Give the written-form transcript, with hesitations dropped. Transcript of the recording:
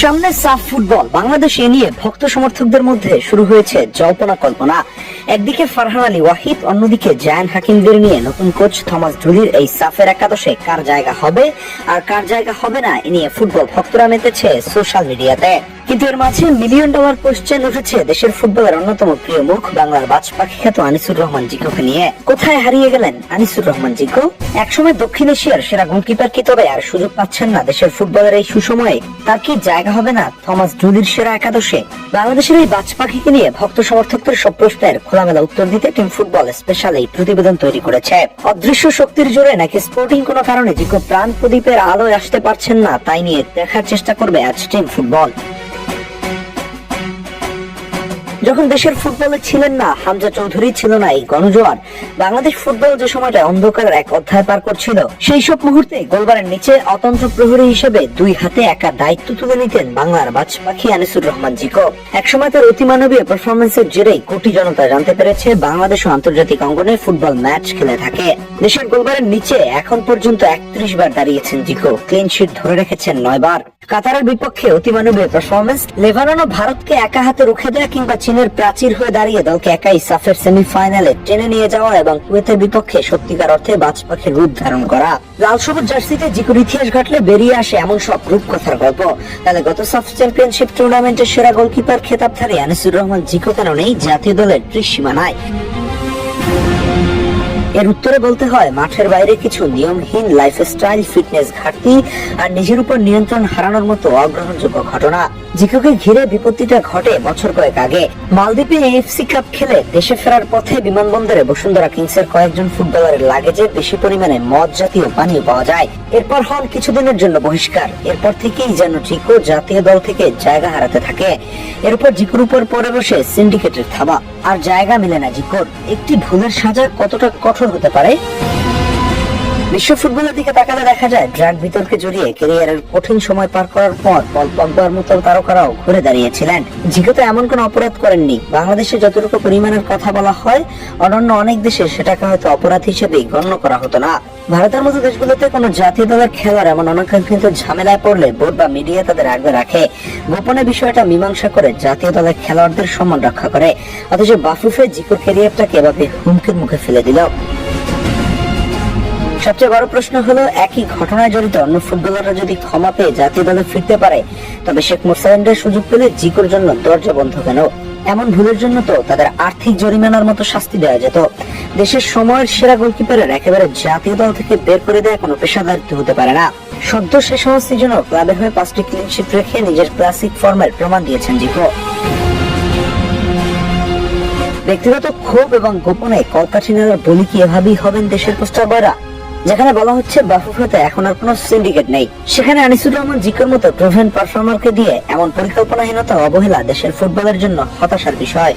সামনে SAFF football, Bangladesh এ নিয়ে ভক্ত সমর্থকদের মধ্যে শুরু হয়েছে জল্পনা কল্পনা। একদিকে ফারহান আলী ওয়াহিদ, অন্যদিকে জায়ান হাকিমদের নিয়ে নতুন কোচ থমাস ঢুলির এই সাফের একাদশে কার জায়গা হবে আর কার জায়গা হবে না, এ নিয়ে ফুটবল ভক্তরা মেতেছে সোশ্যাল মিডিয়াতে। কিন্তু এর মাঝে মিলিয়ন ডলার কোশ্চেন উঠেছে দেশের ফুটবলের অন্যতম প্রিয় মুখ বাংলার বাজ পাখি খ্যাত আনিসুর রহমান জিকোকে নিয়ে। কোথায় হারিয়ে গেলেন আনিসুর রহমান জিকো? একসময় দক্ষিণ এশিয়ার সেরা গোলকিপার কি তবে আর সুযোগ পাচ্ছেন না দেশের ফুটবলের এই সুসময়ে? তার কি জায়গা হবে না থমাস ঢুলির সেরা একাদশে? বাংলাদেশের এই বাজ পাখিকে নিয়ে ভক্ত সমর্থকদের সব প্রশ্নের খোলামেলা উত্তর দিতে টিম ফুটবল স্পেশাল এই প্রতিবেদন তৈরি করেছে। অদৃশ্য শক্তির জোরে নাকি স্পোর্টিং কোনো কারণে জিকো প্রাণ প্রদীপের আলোয় আসতে পারছেন না, তাই নিয়ে দেখার চেষ্টা করবে আজ টিম ফুটবল। যখন দেশের ফুটবলে ছিলেন না হামজা চৌধুরী, ছিল না এই গণজোয়ার, বাংলাদেশ ফুটবল যে সময়টা অন্ধকারের এক অধ্যায় পার করছিল, সেই সব মুহূর্তে গোলবারের নিচে অতন্ত্র প্রহরী হিসেবে দুই হাতে একা দায়িত্ব তুলে নিতেন বাংলার বাজ পাখি আনিসুর রহমান জিকো। একসময় তার অতিমানবীয় পারফরমেন্সের জেরেই কোটি জনতা জানতে পেরেছে বাংলাদেশ ও আন্তর্জাতিক অঙ্গনে ফুটবল ম্যাচ খেলে থাকে। দেশের গোলবারের নিচে এখন পর্যন্ত 31 বার দাঁড়িয়েছেন জিকো, ক্লিন শিট ধরে রেখেছেন 9 বার। কাতারের বিপক্ষে অতিমানবীয় পারফরমেন্স, লেবানন ও ভারতকে একা হাতে রুখে দেয়া কিংবা চীনের প্রাচীর হয়ে দাঁড়িয়ে দলকে একাই সাফের সেমিফাইনালে টেনে নিয়ে যাওয়া এবং কুয়েতের বিপক্ষে সত্যিকার অর্থে বাজ পাখির রূপ ধারণ করা। লাল সবুজ জার্সিতে জিকোর ইতিহাস ঘাটলে বেরিয়ে আসে এমন সব রূপকথার গল্প। তাহলে গত সাফ চ্যাম্পিয়নশিপ টুর্নামেন্টের সেরা গোলকিপার খেতাবধারী আনিসুর রহমান জিকো কেন নেই জাতীয় দলের ত্রিসীমানায়? এর উত্তরে বলতে হয় মাঠের বাইরে কিছু নিয়মহীন লাইফস্টাইল, ফিটনেস ঘাটতি আর নিজের উপর নিয়ন্ত্রণ হারানোর মতো অগ্রহণযোগ্য ঘটনা। জিকোকে ঘিরে বিপত্তিটা ঘটে বছর কয়েক আগে। মালদ্বীপে এএফসি কাপ খেলে দেশে ফেরার পথে বিমানবন্দরে বসুন্ধরা কিংসের কয়েকজন ফুটবলারের লাগেজে বেশি পরিমাণে মদ জাতীয় পানীয় পাওয়া যায়। এরপর হন কিছুদিনের জন্য বহিষ্কার। এরপর থেকেই যেন জিকো জাতীয় দল থেকে জায়গা হারাতে থাকে। এরপর জিকোর উপর পড়ে বসে সিন্ডিকেটের থাবা, আর জায়গা মিলে না জিকোর। একটি ভুলের সাজা কতটা কঠোর হতে পারে? বিশ্ব ফুটবলের দিকে তাকালে দেখা যায় ড্রাগ বিতর্কে জড়িয়ে ক্যারিয়ারের কঠিন সময় পার করার পর পল পগবার মতো তারকারাও ঘুরে দাঁড়িয়েছিলেন। জিকো তো এমন কোন অপরাধ করেননি। বাংলাদেশে যতটুকু পরিমাণের কথা বলা হয়, অন্যান্য অনেক দেশে সেটাকে হয়তো অপরাধ হিসেবেই গণ্য করা হতো না। ভারতের মতো দেশগুলোতে কোনো জাতীয় দলের খেলোয়াড় এমন অনাকাঙ্ক্ষিত ঝামেলায় পড়লে বোর্ড বা মিডিয়া তাদের আগলে রাখে, গোপনে বিষয়টা মীমাংসা করে জাতীয় দলের খেলোয়াড়দের সম্মান রক্ষা করে। অথচ বাফুফে জিকোর ক্যারিয়ারটাকে এভাবে হুমকির মুখে ফেলে দিল। সবচেয়ে বড় প্রশ্ন হলো, একই ঘটনায় জড়িত অন্য ফুটবলাররা যদি ক্ষমা পেয়ে জাতীয় দলে ফিরতে পারে, তবে শেখ মুরসালিনের সুযোগ পেলে জিকোর জন্য দরজা বন্ধ কেন? এমন ভুলের জন্য তো তাদের আর্থিক জরিমানার মতো শাস্তি দেওয়া যেত। দেশের সময়ের সেরা গোলকিপারের একেবারে জাতীয় দল থেকে বের করে দেওয়া কোনো পেশাদারিত্ব হতে পারে না। সদ্য শেষ হওয়া সিজনও ক্লাবের হয়ে 5টি ক্লিন শিট রেখে নিজের ক্লাসিক ফর্মের প্রমাণ দিয়েছেন জিকো। ব্যক্তিগত ক্ষোভ এবং গোপনে কলকাঠিনার বলি কি এভাবেই হবেন দেশের পোস্টার বয়রা? যেখানে বলা হচ্ছে বাফুফেতে এখন আর কোনো সিন্ডিকেট নেই, সেখানে আনিসুর রহমান জিকোর মতো প্রোভেন পারফর্মারকে দিয়ে এমন পরিকল্পনাহীনতা, অবহেলা দেশের ফুটবলের জন্য হতাশার বিষয়।